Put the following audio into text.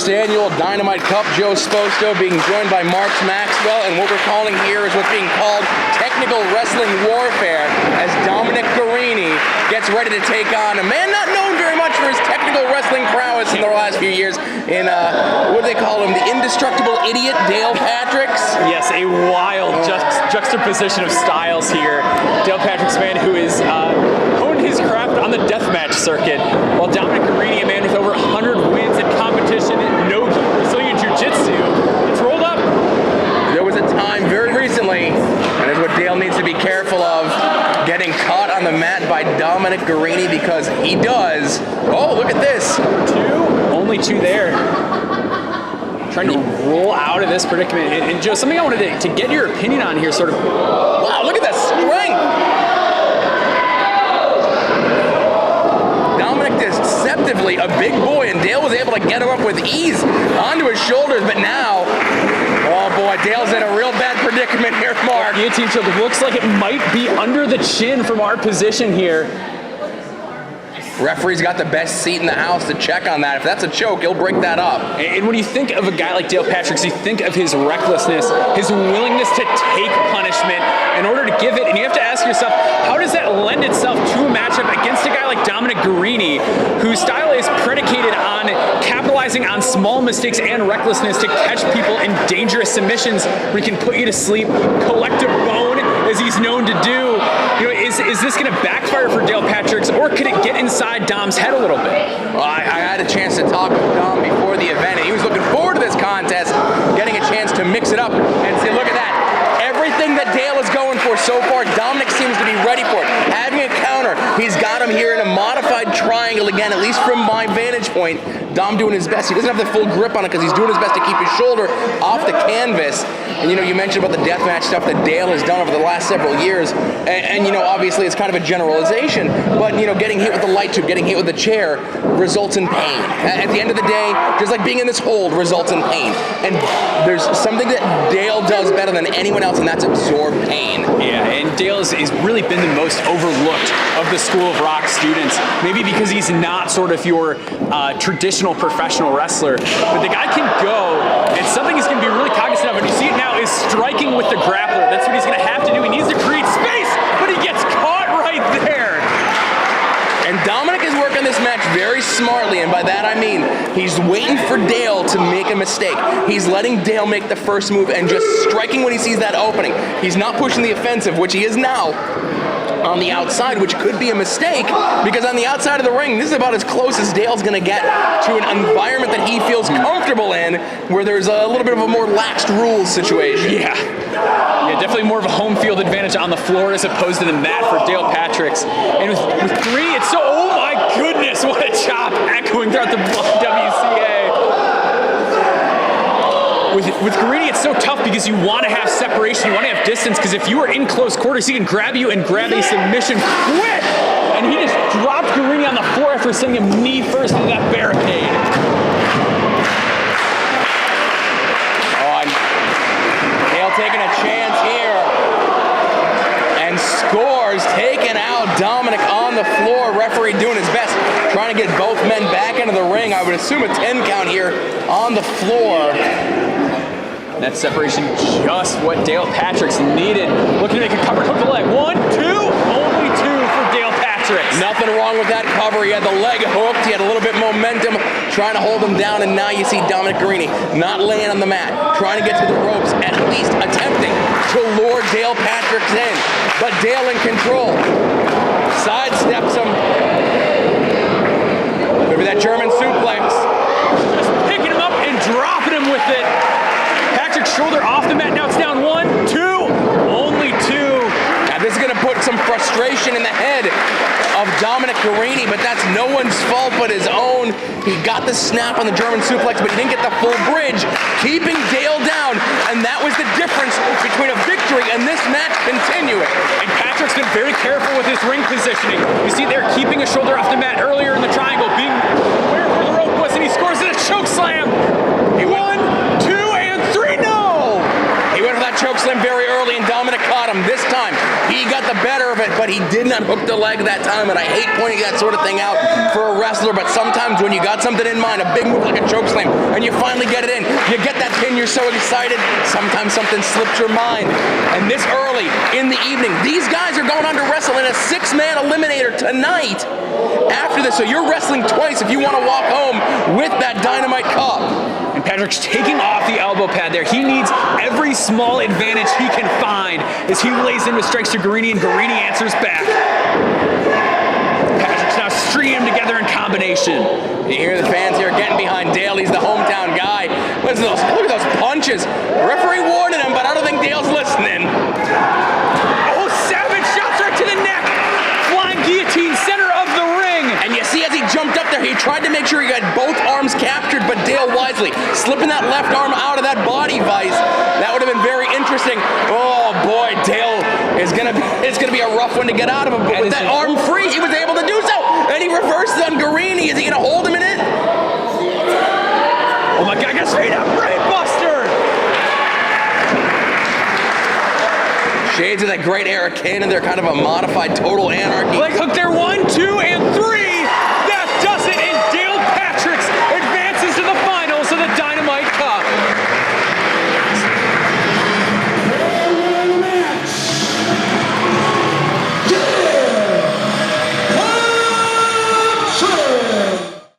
21st Annual Dynamite Cup. Joe Sposto being joined by Marks Maxwell, and what we're calling here is what's being called technical wrestling warfare, as Dominic Garrini gets ready to take on a man not known very much for his technical wrestling prowess in the last few years in, what do they call him, the Indestructible Idiot, Dale Patricks. Yes, a wild juxtaposition of styles here. Dale Patricks, man who is honed his craft on the deathmatch circuit, while Dominic Garrini, a man with over 100 wins in competition, no Brazilian Jiu-Jitsu, it's rolled up. There was a time very recently, and it's what Dale needs to be careful of, getting caught on the mat by Dominic Garrini, because he does. Oh, look at this. Only two there. Trying to roll out of this predicament. And Joe, something I wanted to get your opinion on here, sort of. Wow, look at that strength. Dominic deceptively a big boy, and Dale was able to get him up with ease onto his shoulders, but now, oh boy, Dale's in a real bad predicament here, Mark. Guillotine choke looks like it might be under the chin from our position here. Referee's got the best seat in the house to check on that. If that's a choke, he'll break that up. And when you think of a guy like Dale Patricks, you think of his recklessness, his willingness to take punishment in order to give it, and you have to ask yourself, how does that lend itself to a matchup against a guy like Dominic Garrini, whose style is predicated on capitalizing on small mistakes and recklessness to catch people in dangerous submissions where he can put you to sleep, collect a bone, as he's known to do. You know, is this going to backfire for Dale Patricks, or could it get inside Dom's head a little bit? Well, I had a chance to talk with Dom before the event, and he was looking forward to this contest, getting a chance to mix it up and say, look at that. Everything that Dale is going for so far, Dominic seems to be ready for it. Having a counter, he's got him here in a modified triangle again, at least from my vantage point. Dom doing his best. He doesn't have the full grip on it because he's doing his best to keep his shoulder off the canvas. And you know, you mentioned about the deathmatch stuff that Dale has done over the last several years. And you know, obviously it's kind of a generalization, but you know, getting hit with the light tube, getting hit with the chair results in pain. At the end of the day, just like being in this hold results in pain. And there's something that Dale does better than anyone else, and that's absorb pain. Yeah, and Dale has really been the most overlooked of the School of Rock students. Maybe because he's not sort of your traditional professional wrestler, but the guy can go, and something he's going to be really cognizant of, and you see it now, is striking with the grappler. That's what he's going to have to do. He needs to create space, but he gets caught right there. And Dominic is working this match very smartly, and by that I mean he's waiting for Dale to make a mistake. He's letting Dale make the first move and just striking when he sees that opening. He's not pushing the offensive, which he is now, on the outside, which could be a mistake, because on the outside of the ring, this is about as close as Dale's going to get to an environment that he feels comfortable in, where there's a little bit of a more laxed rules situation. Yeah, definitely more of a home field advantage on the floor as opposed to the mat for Dale Patricks. And with three, it's so, oh my goodness, what a chop echoing throughout the WCA. With Garrini, it's so tough because you want to have separation, you want to have distance, because if you are in close quarters, he can grab you and grab a submission quick. And he just dropped Garrini on the floor after sending him knee first into that barricade. Dale taking a chance here. And scores, taking out Dominic on the floor. Referee doing his best, trying to get both men back into the ring. I would assume a 10 count here on the floor. That separation, just what Dale Patricks needed. Looking to make a cover, hook the leg. 1, 2, only 2 for Dale Patricks. Nothing wrong with that cover. He had the leg hooked. He had a little bit momentum, trying to hold him down, and now you see Dominic Garrini not laying on the mat, trying to get to the ropes, at least attempting to lure Dale Patricks in. But Dale in control. Sidesteps him. Maybe that German suplex. Just picking him up and dropping him with it. Patrick's shoulder off the mat, now it's down 1, 2, only 2. Now this is going to put some frustration in the head of Dominic Garrini, but that's no one's fault but his own. He got the snap on the German suplex, but he didn't get the full bridge, keeping Dale down, and that was the difference between a victory and this match continuing. And Patrick's been very careful with his ring positioning. You see there, keeping a shoulder off the mat earlier in the triangle, being where the rope was, and he scores in a choke slam. 1, 2, and 3, no! He went for that choke slam very early, and Dominic caught him. This time, He got the better of it, but he did not hook the leg that time, and I hate pointing that sort of thing out for a wrestler, but sometimes when you got something in mind, a big move like a chokeslam, and you finally get it in, you get that pin, you're so excited, sometimes something slipped your mind. And this early in the evening, these guys are going on to wrestle in a 6-man eliminator tonight after this, so you're wrestling twice if you want to walk home with that Dynamite Cup. And Patrick's taking off the elbow pad there. He needs every small advantage he can find as he lays in with strikes to Garrini, and Garrini answers back. Patrick's now stringing them together in combination. You hear the fans here getting behind Dale. He's the hometown guy. Listen to those, look at those punches. Referee warning him, but I don't think Dale's listening. Oh, savage shots right to the neck. Flying guillotine, center of the ring. And you see as he jumped up there, he tried to make sure he got both arms captured, but Dale wisely slipping that left arm out of that body vise. That would have been very interesting. Oh boy, Dale is it's gonna be a rough one to get out of him. But with that arm free, he was able to do so. And he reverses on Garrini. Is he gonna hold him in it? Oh my God, got straight up brain buster. Shades of that great Eric Cannon. They're kind of a modified Total Anarchy. Leg hook there, 1, 2, and 3.